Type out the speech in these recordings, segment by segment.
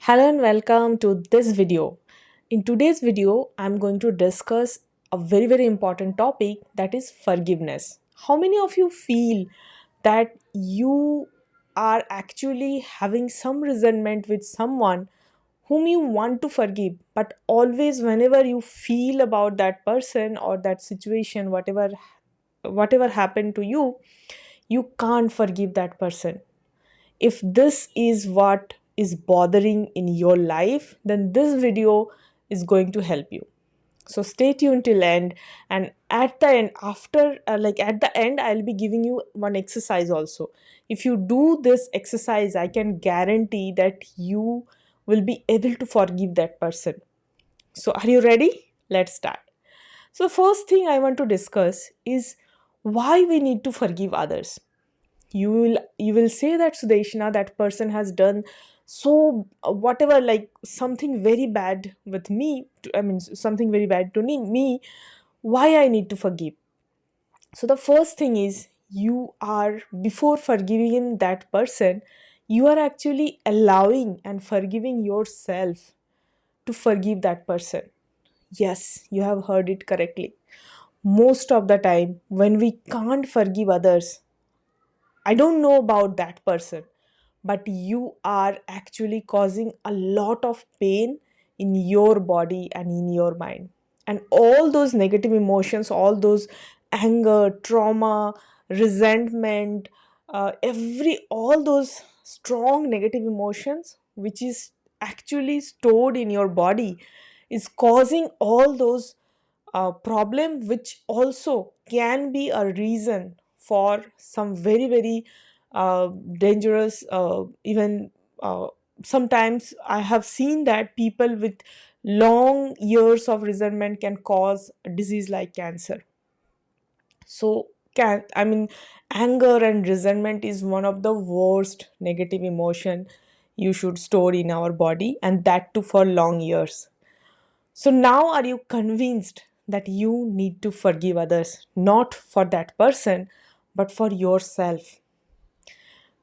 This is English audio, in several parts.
Hello and welcome to this video. In today's video, I'm going to discuss a very important topic, that is forgiveness. How many of you feel that you are actually having some resentment with someone whom you want to forgive, but always whenever you feel about that person or that situation, whatever happened to you, you can't forgive that person? If this is what is bothering in your life, then this video is going to help you. So stay tuned till end, and at the end, after at the end, I'll be giving you one exercise also. If you do this exercise, I can guarantee that you will be able to forgive that person. So are you ready? Let's start. So first thing I want to discuss is why we need to forgive others. You will say that, Sudeshna, that person has done so whatever, like something very bad with me, I mean something very bad to me, why I need to forgive. So the first thing is, you are, before forgiving that person, you are actually allowing and forgiving yourself to forgive that person. Yes, you have heard it correctly. Most of the time when we can't forgive others, I don't know about that person, but you are actually causing a lot of pain in your body and in your mind. And all those negative emotions, all those anger, trauma, resentment, all those strong negative emotions, which is actually stored in your body, is causing all those problem, which also can be a reason for some very dangerous, even uh, sometimes I have seen that people with long years of resentment can cause a disease like cancer. So can I mean anger and resentment is one of the worst negative emotion you should store in our body, and that too for long years. So now are you convinced that you need to forgive others, not for that person, but for yourself?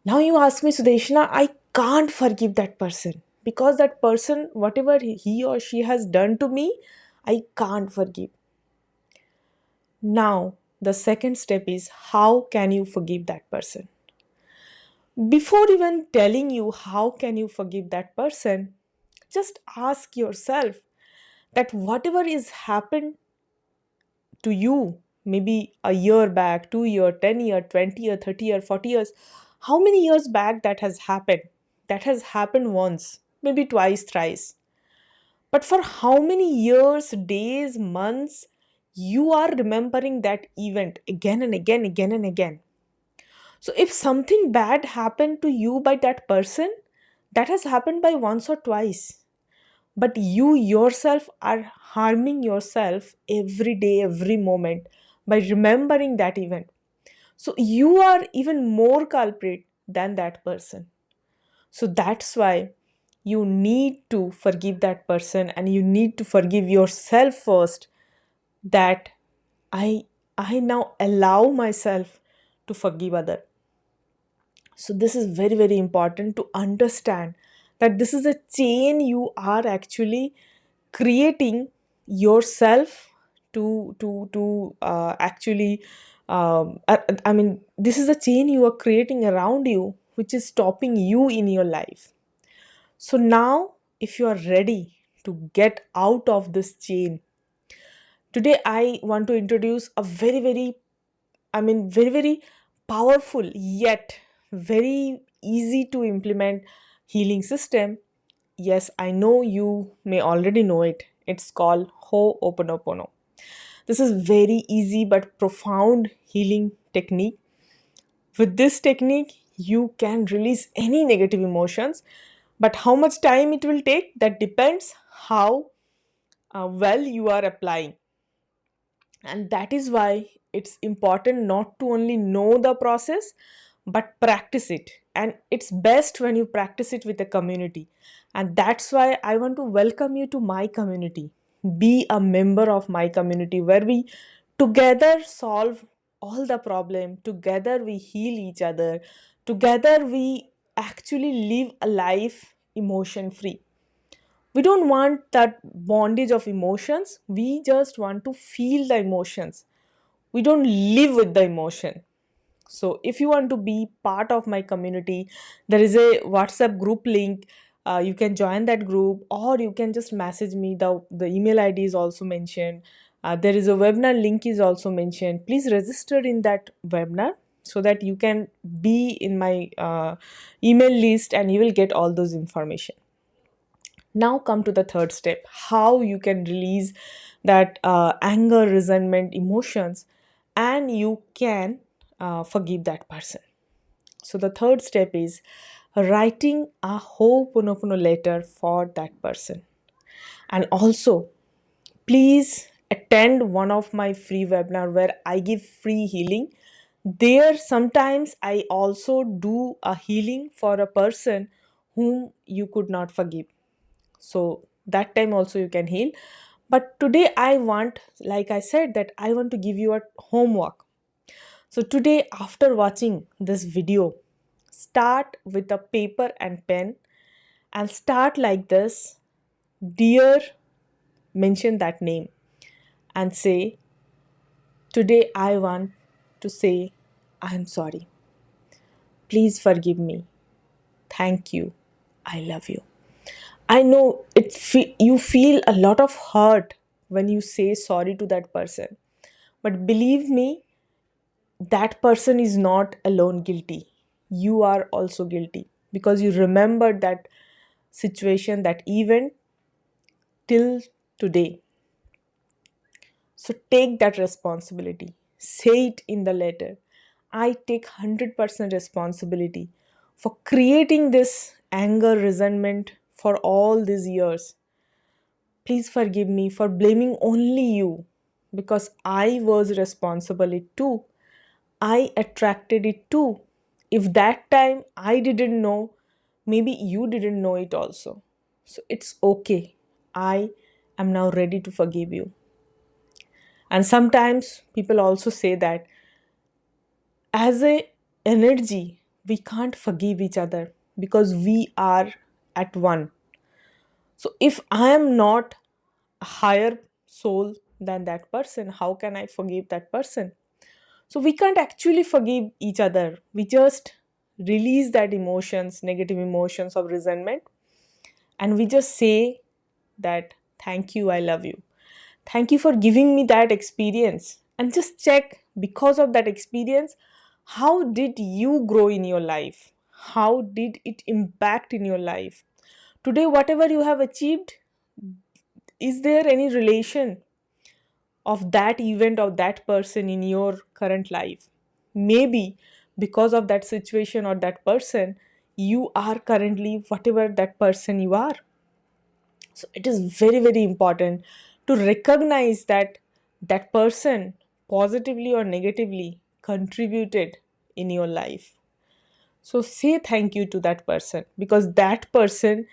Now you ask me, Sudeshna, I can't forgive that person because that person, whatever he or she has done to me, I can't forgive. Now, the second step is, how can you forgive that person? Before even telling you how can you forgive that person, just ask yourself that whatever is happened to you, maybe a year back, 2 year, 10 year, 20 year, 30 year, 40 years, how many years back that has happened? That has happened once, maybe twice, thrice. But for how many years, days, months, you are remembering that event again and again, again and again. So if something bad happened to you by that person, that has happened by once or twice. But you yourself are harming yourself every day, every moment by remembering that event. So you are even more culprit than that person. So that's why you need to forgive that person, and you need to forgive yourself first, that I I now allow myself to forgive other. So this is very important to understand that this is a chain you are actually creating yourself to actually I mean this is a chain you are creating around you, which is stopping you in your life. So now, if you are ready to get out of this chain, today I want to introduce a very powerful yet very easy to implement healing system. Yes, I know you may already know it. It's called Ho'oponopono. This is very easy but profound healing technique. With this technique, you can release any negative emotions, but how much time it will take, that depends how well you are applying. And that is why it's important not to only know the process but practice it. And it's best when you practice it with a community. And that's why I want to welcome you to my community. Be a member of my community where we together solve all the problem, together we heal each other, together we actually live a life emotion free. We don't want that bondage of emotions. We just want to feel the emotions. We don't live with the emotion. So if you want to be part of my community, there is a WhatsApp group link. You can join that group, or you can just message me. The email ID is also mentioned. There is a webinar link is also mentioned. Please register in that webinar so that you can be in my email list and you will get all those information. Now come to the third step, how you can release that anger, resentment, emotions, and you can forgive that person. So the third step is writing a Ho'oponopono letter for that person. And also, please attend one of my free webinar where I give free healing. There sometimes I also do a healing for a person whom you could not forgive. So that time also you can heal. But today I want, like I said, that I want to give you a homework. So today, after watching this video, start with a paper and pen and start like this. Dear, mention that name and say, today I want to say, I am sorry. Please forgive me. Thank you. I love you. I know you feel a lot of hurt when you say sorry to that person. But believe me, that person is not alone guilty. You are also guilty because you remembered that situation, that event till today. So take that responsibility. Say it in the letter. I take 100% responsibility for creating this anger, resentment for all these years. Please forgive me for blaming only you because I was responsible it too. I attracted it too. If that time I didn't know, maybe you didn't know it also. So it's okay. I am now ready to forgive you. And sometimes people also say that as a energy, we can't forgive each other because we are at one. So if I am not a higher soul than that person, how can I forgive that person? So we can't actually forgive each other. We just release that emotions, negative emotions of resentment, and we just say that thank you, I love you. Thank you for giving me that experience. And just check, because of that experience, how did you grow in your life? How did it impact in your life? Today, whatever you have achieved, is there any relation of that event of that person in your current life? Maybe because of that situation or that person, you are currently whatever that person you are. So it is very, very important to recognize that that person positively or negatively contributed in your life. So say thank you to that person because that person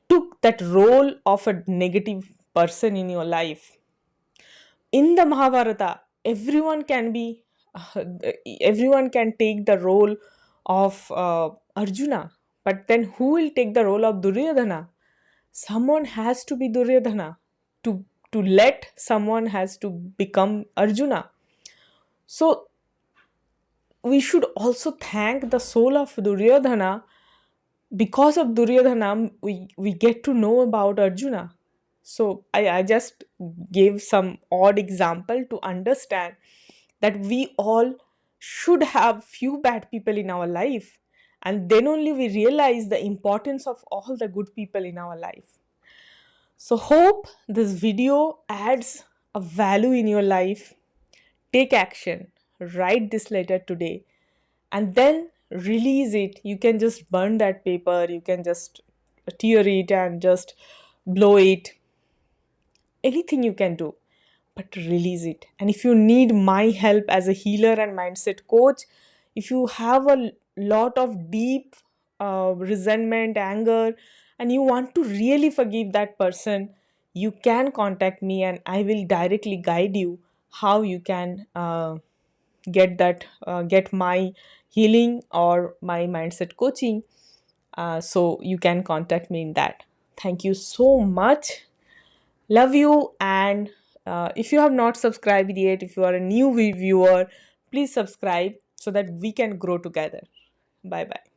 took that role of a negative person in your life. In the Mahabharata, everyone can be, everyone can take the role of Arjuna, but then who will take the role of Duryodhana? Someone has to be Duryodhana. To let someone has to become Arjuna. So we should also thank the soul of Duryodhana. Because of Duryodhana, we get to know about Arjuna. So I just gave some odd example to understand that we all should have few bad people in our life, and then only we realize the importance of all the good people in our life. So hope this video adds a value in your life. Take action. Write this letter today and then release it. You can just burn that paper, you can just tear it and just blow it. Anything you can do, but release it. And if you need my help as a healer and mindset coach, if you have a lot of deep resentment, anger, and you want to really forgive that person, you can contact me and I will directly guide you how you can get my healing or my mindset coaching. So you can contact me in that. Thank you so much. Love you. And if you have not subscribed yet, if you are a new viewer, please subscribe so that we can grow together. Bye bye.